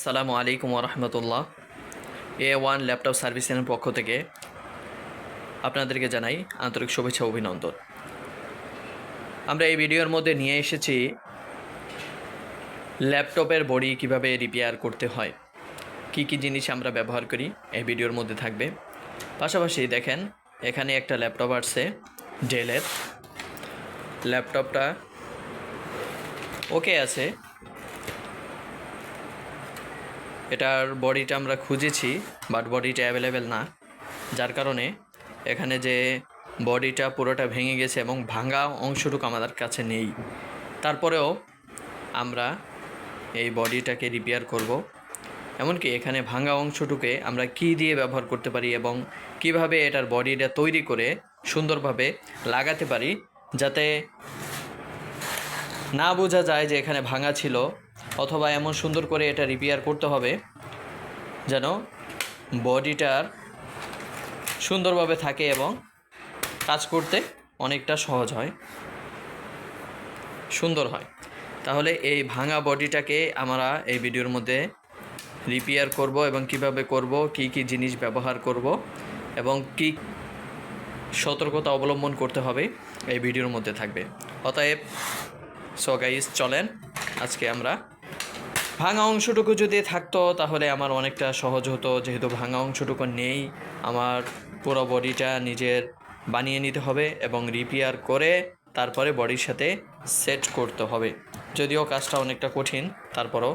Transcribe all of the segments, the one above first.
আসসালামু আলাইকুম রহমতুল্লাহ। A1 laptop সার্ভিসের পক্ষ থেকে আপনাদেরকে জানাই আন্তরিক শুভেচ্ছা অভিনন্দন। আমরা এই ভিডিওর মধ্যে নিয়ে এসেছি ল্যাপটপের বডি কিভাবে রিপেয়ার করতে হয়, কি কি জিনিস আমরা ব্যবহার করি এই ভিডিওর মধ্যে থাকবে। পাশাপাশি দেখেন এখানে একটা ল্যাপটপ আসছে ডেলের। ল্যাপটপটা ওকে আছে, এটার বডিটা আমরা খুঁজেছি বাট বডিটা অ্যাভেলেবেল না, যার কারণে এখানে যে বডিটা পুরোটা ভেঙে গেছে এবং ভাঙা অংশটুকু আমাদের কাছে নেই। তারপরেও আমরা এই বডিটাকে রিপেয়ার করব। এমনকি এখানে ভাঙা অংশটুকে আমরা কি দিয়ে ব্যবহার করতে পারি এবং কিভাবে এটার বডিটা তৈরি করে সুন্দরভাবে লাগাতে পারি, যাতে না বোঝা যায় যে এখানে ভাঙা ছিল, অথবা এমন সুন্দর করে এটা রিপেয়ার করতে হবে যেন বডিটার সুন্দরভাবে থাকে এবং কাজ করতে অনেকটা সহজ হয়, সুন্দর হয়। তাহলে এই ভাঙা বডিটাকে আমরা এই ভিডিওর মধ্যে রিপেয়ার করব এবং কিভাবে করব, কি কি জিনিস ব্যবহার করব এবং কি সতর্কতা অবলম্বন করতে হবে এই ভিডিওর মধ্যে থাকবে। অতএব সো গাইস, চলেন আজকে আমরা ভাঙা অংশটুকু যদি থাকতো তাহলে আমার অনেকটা সহজ হতো। যেহেতু ভাঙা অংশটুকু নেই, আমার পুরো বডিটা নিজের বানিয়ে নিতে হবে এবং রিপেয়ার করে তারপরে বডির সাথে সেট করতে হবে। যদিও কাজটা অনেকটা কঠিন, তারপরও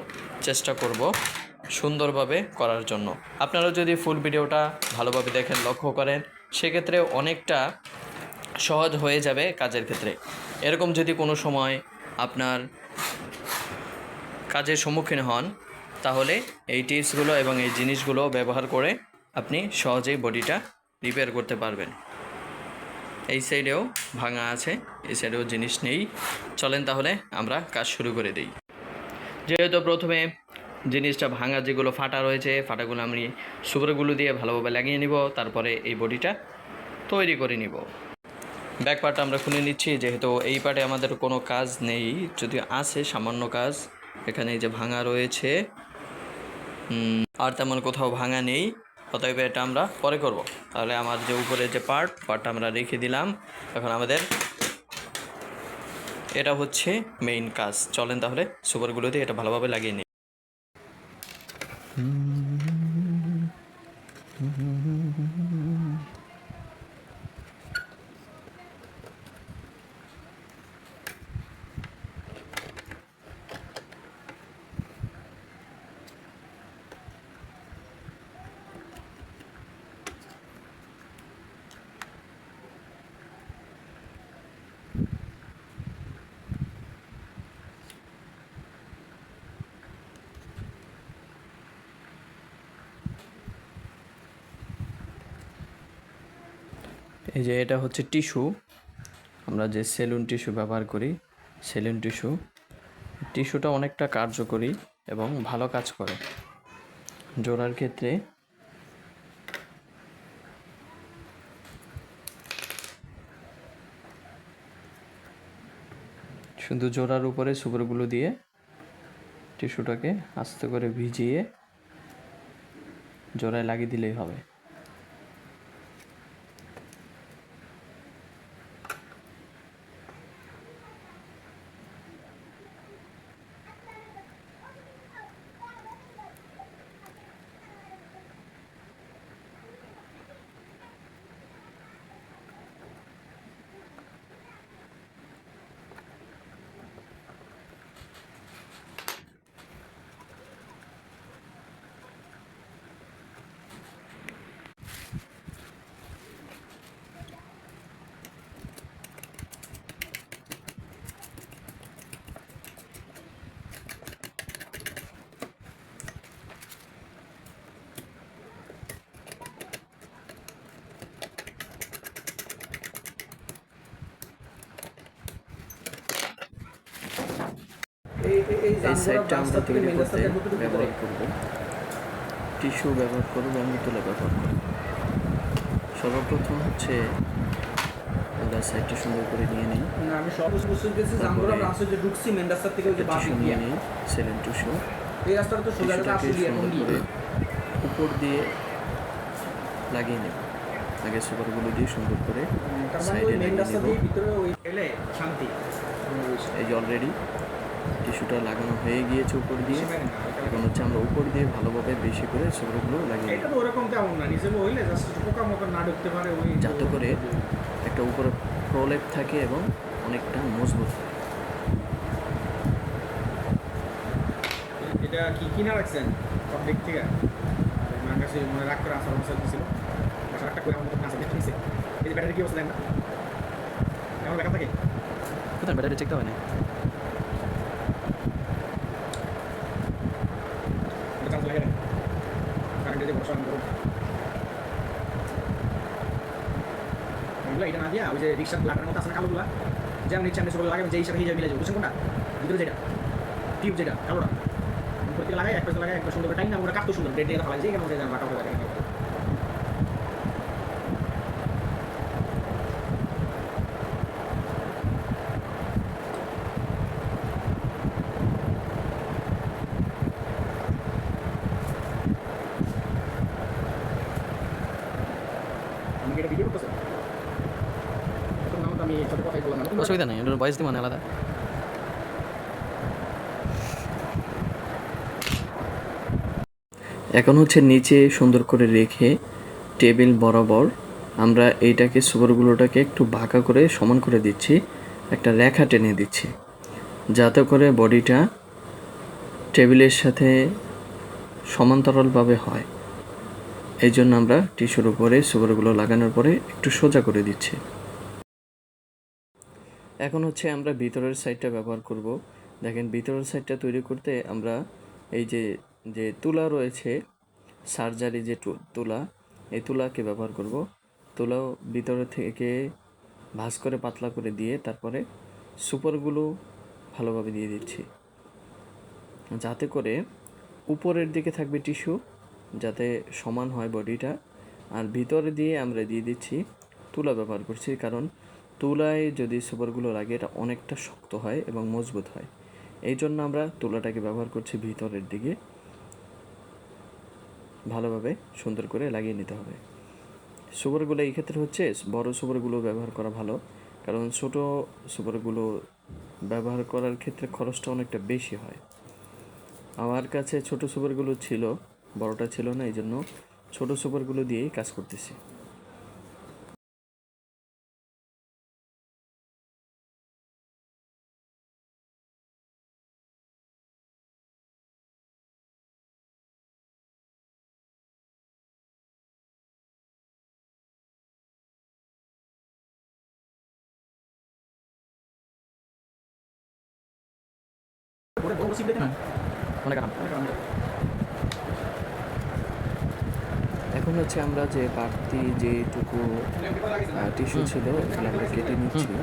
চেষ্টা করব সুন্দরভাবে করার জন্য। আপনারা যদি ফুল ভিডিওটা ভালোভাবে দেখেন, লক্ষ্য করেন, সেক্ষেত্রে অনেকটা সহজ হয়ে যাবে কাজের ক্ষেত্রে। এরকম যদি কোনো সময় আপনার কাজের সম্মুখীন হন, তাহলে এই টিপসগুলো এবং এই জিনিসগুলো ব্যবহার করে আপনি সহজেই বডিটা রিপেয়ার করতে পারবেন। এই সাইডেও ভাঙা আছে, এই সাইডেও জিনিস নেই। চলেন তাহলে আমরা কাজ শুরু করে দিই। যেহেতু প্রথমে জিনিসটা ভাঙা, যেগুলো ফাটা রয়েছে, ফাটাগুলো আমি সুপারগুলো দিয়ে ভালোভাবে লাগিয়ে নিব, তারপরে এই বডিটা তৈরি করে নিব। ব্যাক পার্টটা আমরা খুলে নিচ্ছি, যেহেতু এই পার্টে আমাদের কোনো কাজ নেই, যদি আছে সামান্য কাজ। এখানে এই যে ভাঙা রয়েছে, আর তেমন কোথাও ভাঙা নেই, অতএব এটা আমরা পরে করব। তাহলে আমার যে উপরে যে পার্টটা আমরা রেখে দিলাম। এখন আমাদের এটা হচ্ছে মেইন কাজ। চলেন তাহলে সুপারগুলো দিয়ে এটা ভালোভাবে লাগিয়ে নিই। এই যে এটা হচ্ছে টিস্যু, আমরা যে সেলুন টিস্যু ব্যবহার করি, সেলুন টিস্যুটা অনেকটা কার্যকরী এবং ভালো কাজ করে জোড়ার ক্ষেত্রে। শুধু জোড়ার উপরে সুপারগুলো দিয়ে টিস্যুটাকে আস্তে করে ভিজিয়ে জোড়ায় লাগিয়ে দিলেই হবে। এই সাইডটা আমরা তৈরি করতে ব্যবহার করব টিস্যু, ব্যবহার করব আমি তুলা ব্যবহার করব। সর্বপ্রথম হচ্ছে আমরা সাইডটা সুন্দর করে নিয়ে নিই। আমি সব বুঝতে গেছি, আমরা আসলে ঢুকছি মেন রাস্তা থেকে, ওই যে টিস্যু নিয়ে নিই, সেলেন টিস্যু। এই রাস্তাটা তো সোজা রাস্তা টিস্যুটাকে আসলে এখন সুন্দর দিয়ে করে উপর দিয়ে লাগিয়ে নেব। আগে সুপারগুলো দিয়ে সুন্দর করে তার মানে সাইডে ওই মেন লাগিয়ে রাস্তা নেব। দিয়ে ভিতরে ওই এলে শান্তি এই যে অলরেডি টিস্যুটা লাগানো হয়ে গিয়েছে উপর দিয়ে। সীমায় না এখন হচ্ছে আমরা উপর দিয়ে ভালোভাবে বেশি করে সুপারগুলো লাগিয়ে এটা নেব, তো ওরকম তেমন না নিচে হইলে জাস্ট পোকা মোকা না ঢুকতে পারে ওই যাতে করে একটা উপরে প্রলেপ থাকে এবং অনেকটা মজবুত হয়। এটা কি কিনা রাখছেন সব দিক থেকে আমার কাছে মনে রাখ করে আসার অবস্থা ছিল বাসার একটা করে আমার মতো কাছে দেখতে এই যে ব্যাটারি কি অবস্থা দেন না কেমন ব্যাকআপ থাকে কোথায় ব্যাটারি চেক হয় না? এটা চার্জ লাগে না কারেন্টে যে বর্ষা করুন এগুলো এটা না দিয়া ওই যে রিক্সার লাটার মতো আছে না কালোগুলা যেমন ইচ্ছা আমি সব লাগাবেন যে হিসাবে হিসাবে মিলে যাবে বুঝছেন কোনটা ভিতরে যেটা টিউব যেটা কালোটা উপর থেকে লাগাই এক পাশে লাগাই একটা সুন্দর টাইম না ওরা কাটতে সুন্দর ব্রেড দিয়ে ফেলাই যে কেন বাটা হয়ে যায় আমি কি এটা ভিডিও করতেছি এখন নাম তো আমি ছোট কথাই বললাম না অসুবিধা নেই, ওটার ভয়েস দিয়ে মানে আলাদা। এখন হচ্ছে নিচে সুন্দর করে রেখে টেবিল বরাবর আমরা এইটাকে সুপারগুলোটাকে একটু বাঁকা করে সমান করে দিচ্ছি, একটা রেখা টেনে দিচ্ছি, যাতে করে বডিটা টেবিলের সাথে সমান্তরালভাবে হয়। এই জন্য আমরা টিস্যুর উপরে সুপারগুলো লাগানোর পরে একটু সোজা করে দিচ্ছি। এখন হচ্ছে আমরা ভিতরের সাইডটা ব্যবহার করব। দেখেন ভিতরের সাইডটা তৈরি করতে আমরা এই যে যে তুলা রয়েছে, সার্জারি যে তুলা, এই তুলাকে ব্যবহার করব। তুলাও ভিতরে থেকে ভাঁজ করে পাতলা করে দিয়ে তারপরে সুপারগুলো ভালোভাবে দিয়ে দিচ্ছি, যাতে করে উপরের দিকে থাকবে টিস্যু, যাতে সমান হয় বডিটা। আর ভিতরে দিয়ে আমরা দিয়ে দিচ্ছি তুলা ব্যবহার করছি, কারণ তুলায় যদি সুপারগুলো লাগে এটা অনেকটা শক্ত হয় এবং মজবুত হয়। এই জন্য আমরা তুলাটাকে ব্যবহার করছি ভিতরের দিকে। ভালোভাবে সুন্দর করে লাগিয়ে নিতে হবে। সুপারগুলো এই ক্ষেত্রে হচ্ছে বড় সুপারগুলো ব্যবহার করা ভালো, কারণ ছোট সুপারগুলো ব্যবহার করার ক্ষেত্রে খরচটা অনেকটা বেশি হয়। আমার কাছে ছোট সুপারগুলো ছিল, বড়টা ছিল না, এই জন্য ছোট সুপারগুলো দিয়েই কাজ করতেছি। ওরে বড় সিপ দেখে না অনেক আরাম। এখন হচ্ছে আমরা যে বাড়তি যেটুকু টিস্যু ছিল এগুলো আমরা কেটে নিচ্ছি,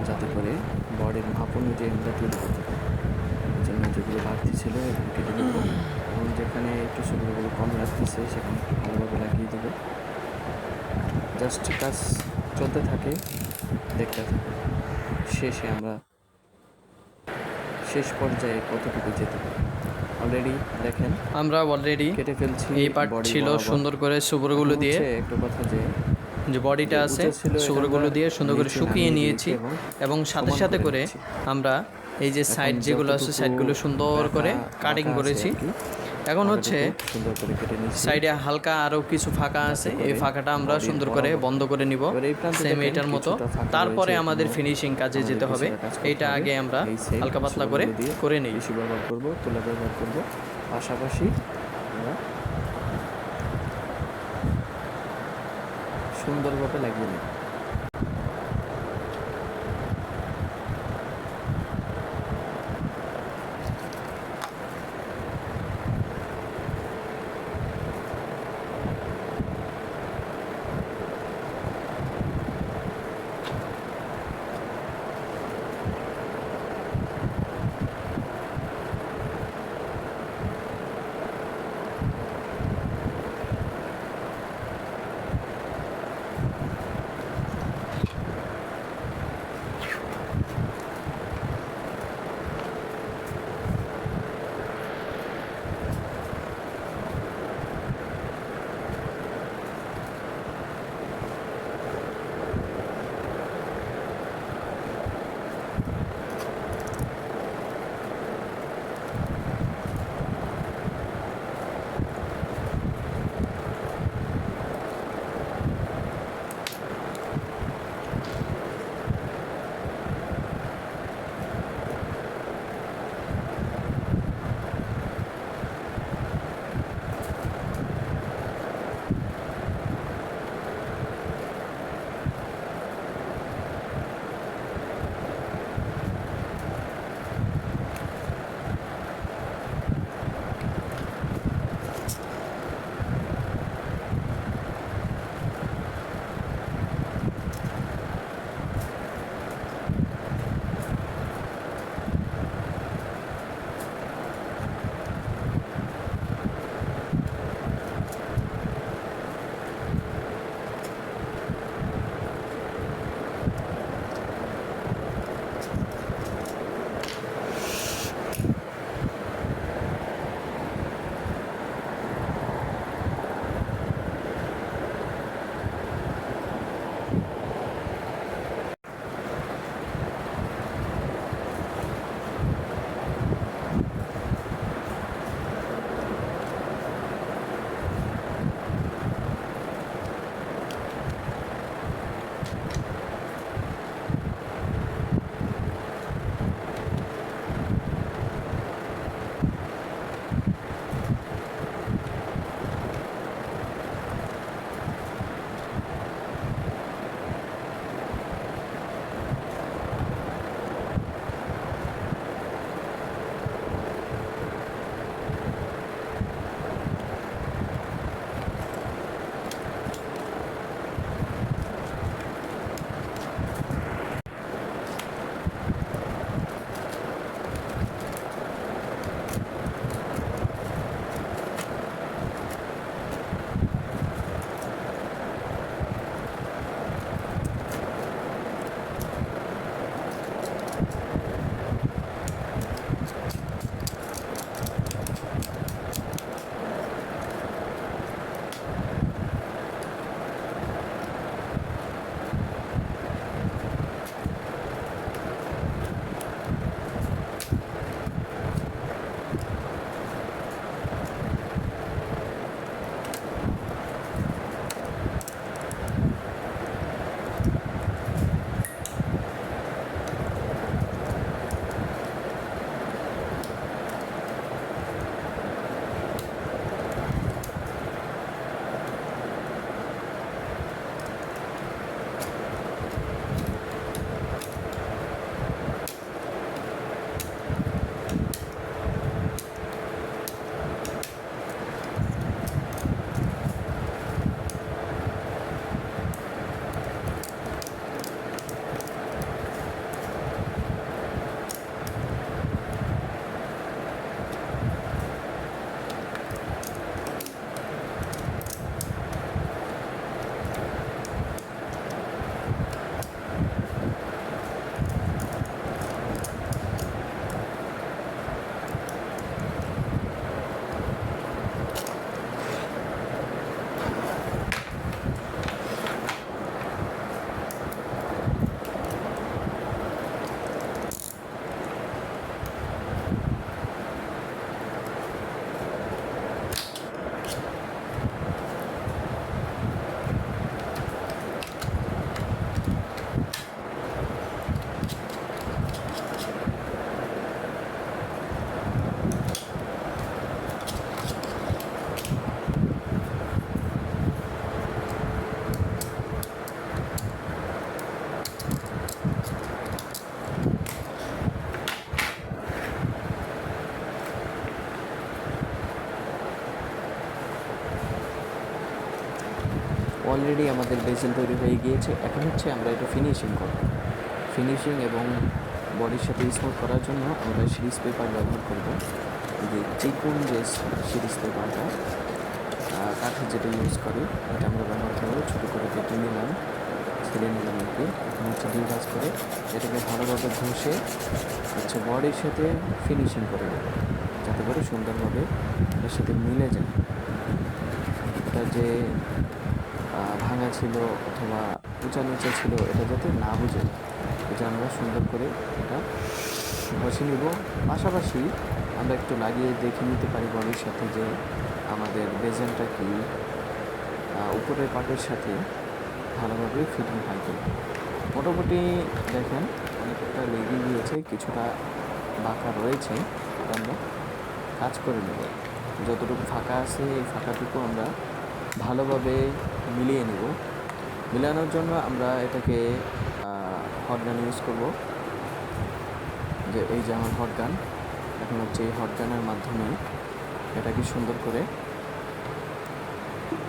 যাতে করে বডির মাপ অনুযায়ী আমরা তৈরি করতে পারি। এই জন্য যেগুলো বাড়তি ছিল এগুলো কেটে নেব এবং যেখানে একটু সুবিধাগুলো কম লাগতেছে সেখানে একটু ভালোভাবে লাগিয়ে দেবো। জাস্ট কাজ চলতে থাকে, দেখতে থাকে শেষে আমরা শেষ পর্যায়ে কতটুকু যেতে পারি। অলরেডি দেখেন আমরা অলরেডি কেটে ফেলছি। এই পার্ট ছিল সুন্দর করে সুপারগুলো দিয়ে, একটা কথা যে বডিটা আছে সুপারগুলো দিয়ে সুন্দর করে শুকিয়ে নিয়েছি এবং সাথে সাথে করে আমরা এই যে সাইড যেগুলো আছে সাইডগুলো সুন্দর করে কাটিং করেছি। এখন হচ্ছে সাইডে হালকা আরও কিছু ফাঁকা আছে, এই ফাঁকাটা আমরা সুন্দর করে বন্ধ করে নিব সেম এটার মতো। তারপরে আমাদের ফিনিশিং কাজে যেতে হবে, এইটা আগে আমরা হালকা পাতলা করে নিই। টিস্যু ব্যবহার করবো, তুলা ব্যবহার করবো, পাশাপাশি আমরা সুন্দরভাবে লাগিয়ে নিই। অলরেডি আমাদের বেসেল তৈরি হয়ে গিয়েছে। এখন হচ্ছে আমরা এটা ফিনিশিং করব। ফিনিশিং এবং বডির সাথে স্মুথ করার জন্য আমরা সিরিজ পেপার ব্যবহার করব। এই যে চিকন যে সিরিজ পেপারটা কাঠের যেটা ইউজ করি এটা আমরা ব্যবহার করবো। ছোটো করে কেটে নিলাম, ছেড়ে নিলাম আর কি। এখন হচ্ছে 2 কাজ করে এটাকে ভালোভাবে ঘষে হচ্ছে বডির সাথে ফিনিশিং করে দেবো, যাতে করে সুন্দরভাবে এর সাথে মিলে যায়। এটা যে ভাঙা ছিল অথবা উঁচা নিচা ছিল এটা যাতে না বুঝে, এটা আমরা সুন্দর করে এটা ঘষে নিব। পাশাপাশি আমরা একটু লাগিয়ে দেখে নিতে পারি বডির সাথে যে আমাদের বেজেনটা কি উপরের পার্টের সাথে ভালোভাবে ফিটিং হয় কি। মোটামুটি দেখেন অনেকটা লেগে গিয়েছে, কিছুটা বাঁকা রয়েছে। আমরা কাজ করে নেব, যতটুকু ফাঁকা আছে এই ফাঁকাটুকু আমরা ভালোভাবে মিলিয়ে নেব। মিলানোর জন্য আমরা এটাকে হট গান ইউজ করব। যে এই যে আমার হট গান, এখন হচ্ছে এই হট গানের মাধ্যমে এটাকে সুন্দর করে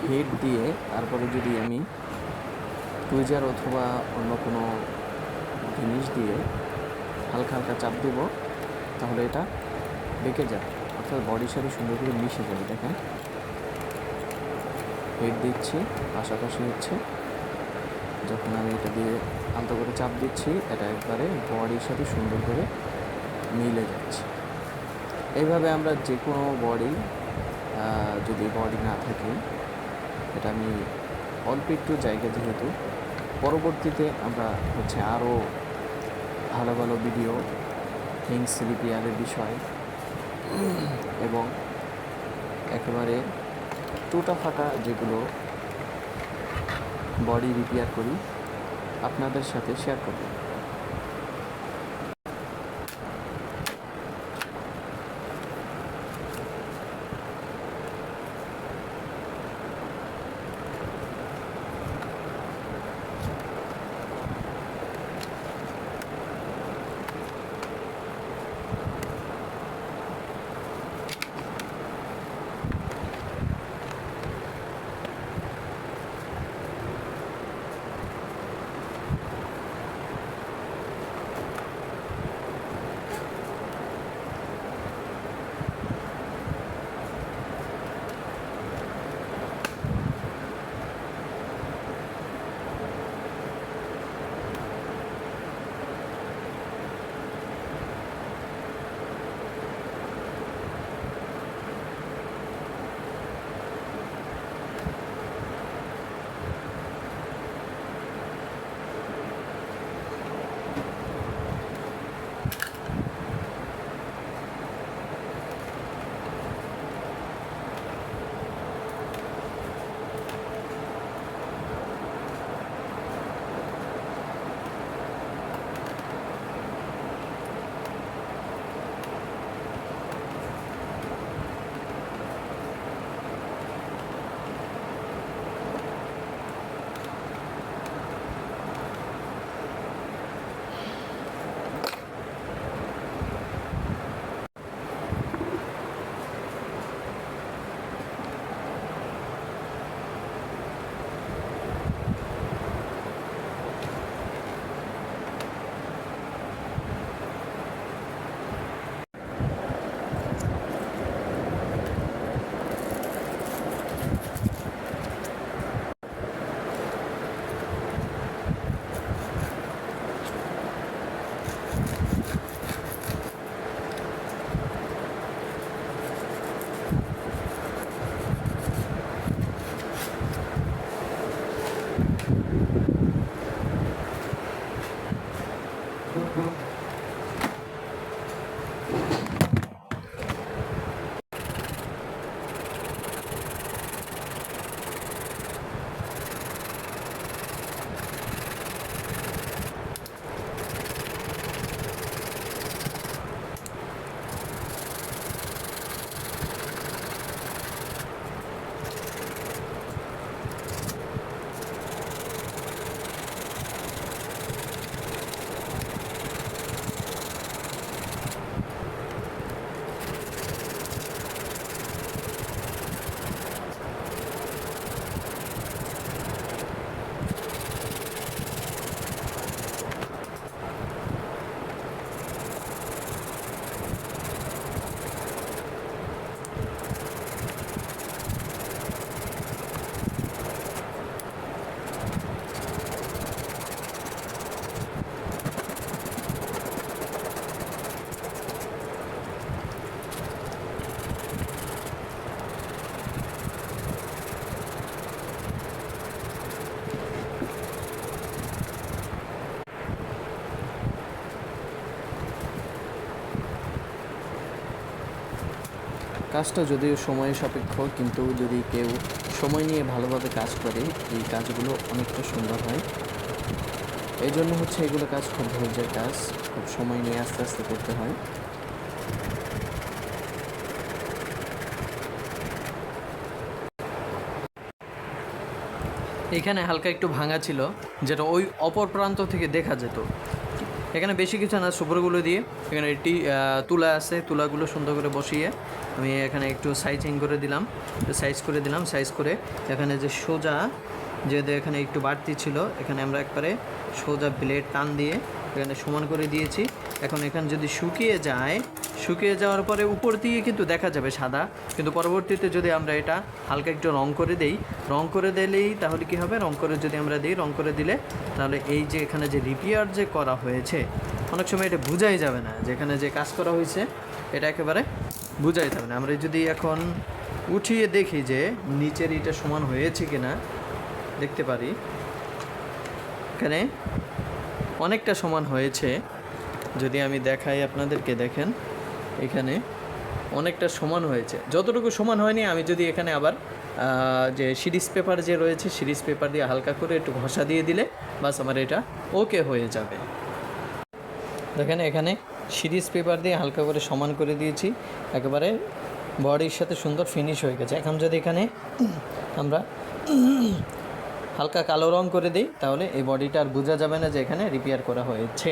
হিট দিয়ে তারপরে যদি আমি টুইজার অথবা অন্য কোনো জিনিস দিয়ে হালকা হালকা চাপ দেব, তাহলে এটা বেঁকে যাবে, অর্থাৎ বডির সাথে সুন্দর করে মিশে যাবে। দেখেন হিট দিচ্ছি, পাশাপাশি হচ্ছে যখন আমি এটা দিয়ে আলতো করে চাপ দিচ্ছি এটা একবারে বডির সাথে সুন্দর করে মিলে যাচ্ছে। এইভাবে আমরা যে কোনো বডি, যদি বডি না থাকে, এটা আমি অল্প একটু জায়গা, যেহেতু পরবর্তীতে আমরা হচ্ছে আরও ভালো ভালো ভিডিও হিংস রিপেয়ারের বিষয় এবং একেবারে টুটা ফাটা যেগুলো বডি রিপেয়ার করি আপনাদের সাথে শেয়ার করব। কাজটা যদিও সময় সাপেক্ষ, কিন্তু যদি কেউ সময় নিয়ে ভালোভাবে কাজ করে এই কাজগুলো অনেকটা সুন্দর হয়। এই জন্য হচ্ছে এগুলো কাজ খুব ধৈর্যের কাজ, খুব সময় নিয়ে আস্তে আস্তে করতে হয়। এখানে হালকা একটু ভাঙা ছিল, যেটা ওই অপর প্রান্ত থেকে দেখা যেত। এখানে বেশি কিছু না, সুপারগুলো দিয়ে এখানে তুলা আছে, তুলাগুলো সুন্দর করে বসিয়ে আমি এখানে একটু সাইজিং করে দিলাম, সাইজ করে এখানে যে সোজা যেহেতু এখানে একটু বাড়তি ছিল, এখানে আমরা একবারে সোজা ব্লেড টান দিয়ে এখানে সমান করে দিয়েছি। এখন এখানে যদি শুকিয়ে যাওয়ার পরে উপর দিয়ে কিন্তু দেখা যাবে সাদা, কিন্তু পরবর্তীতে যদি আমরা এটা হালকা একটু রং করে দিলেই তাহলে কি হবে, রং করে দিলে তাহলে এই যে এখানে যে রিপেয়ার যে করা হয়েছে, অনেক সময় এটা বোঝাই যাবে না যে এখানে যে কাজ করা হয়েছে, এটা একেবারে বোঝাই যাবে না। আমরা যদি এখন উঠিয়ে দেখি যে নিচের এটা সমান হয়েছে কিনা, দেখতে পারি এখানে অনেকটা সমান হয়েছে। যদি আমি দেখাই আপনাদেরকে, দেখেন এখানে অনেকটা সমান হয়েছে। যতটুকু সমান হয়নি, আমি যদি এখানে আবার যে সিরিজ পেপার যে রয়েছে, সিরিজ পেপার দিয়ে হালকা করে একটু ঘষা দিয়ে দিলে বাস আমার এটা ওকে হয়ে যাবে। দেখেন এখানে সিরিজ পেপার দিয়ে হালকা করে সমান করে দিয়েছি, একেবারে বডির সাথে সুন্দর ফিনিশ হয়ে গেছে। এখন যদি এখানে আমরা হালকা কালো রং করে দিই, তাহলে এই বডিটা আর বোঝা যাবে না যে এখানে রিপেয়ার করা হয়েছে।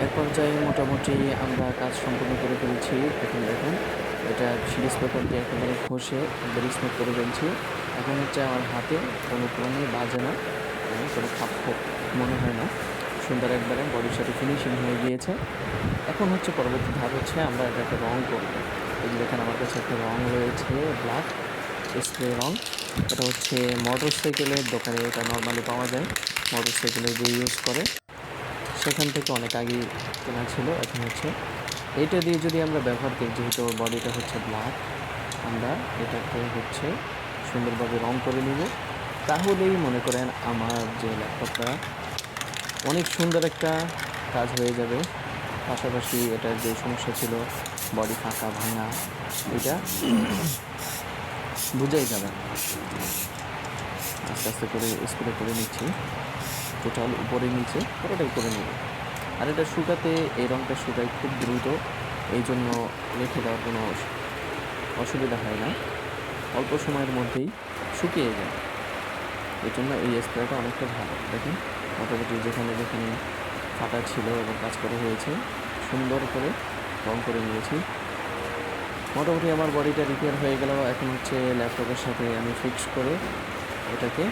এক পর্যায়ে মোটামুটি আমরা কাজ সম্পূর্ণ করে ফেলছি। এখন দেখুন এটা সিরিজ পেপার দিয়ে একেবারে ঘষে স্মুথ করে ফেলছি। এখন হচ্ছে আমার হাতে কোনো বাজে না, কোনো খাপ মনে হয় না, সুন্দর একবারে বডির সাথে ফিনিশিং হয়ে গিয়েছে। এখন হচ্ছে পরবর্তী ধাপ হচ্ছে আমরা এটাকে রং করব। এই যে দেখেন আমার কাছে একটা রং রয়েছে, ব্ল্যাক স্প্রে রং। এটা হচ্ছে মোটর সাইকেলের দোকানে এটা নর্মালি পাওয়া যায়, মোটর সাইকেলে যে ইউজ করে সেখান থেকে অনেক আগে কেনা ছিল। এখন হচ্ছে এইটা দিয়ে যদি আমরা ব্যবহার করি, যেহেতু বডিটা হচ্ছে ব্ল্যাক, আমরা এটাকে হচ্ছে সুন্দরভাবে রং করে নিব। তাহলেই মনে করেন আমার যে ল্যাপটপটা অনেক সুন্দর একটা কাজ হয়ে যাবে। পাশাপাশি এটার যে সমস্যা ছিল বডি ফাঁকা ভাঙা, এটা বুঝাই যাবে। আস্তে আস্তে করে স্প্রে করে নিচ্ছি, টোটাল উপরে নিচে পুরোটাই করে নেব। আর এটা শুকাতে, এই রঙটা শুকায় খুব দ্রুত, এই জন্য রেখে দেওয়ার কোনো অসুবিধা হয় না, অল্প সময়ের মধ্যেই শুকিয়ে যায়। এই জন্য এই স্প্রেটা অনেকটা ভালো। দেখুন মোটামুটি যেখানে যেখানে ফাটা ছিল এবং কাজ করা হয়েছে সুন্দর করে রং করে নিয়েছি। মোটামুটি আমার বডিটা রিপেয়ার হয়ে গেল। এখন হচ্ছে ল্যাপটপের সাথে আমি ফিক্স করে এটাকে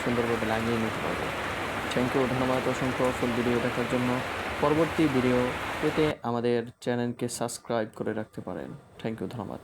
সুন্দরভাবে লাগিয়ে নিতে পারবো। থ্যাংক ইউ, ধন্যবাদ অসংখ্য ফুল ভিডিও দেখার জন্য। পরবর্তী ভিডিও পেতে আমাদের চ্যানেলকে সাবস্ক্রাইব করে রাখতে পারেন। থ্যাংক ইউ, ধন্যবাদ।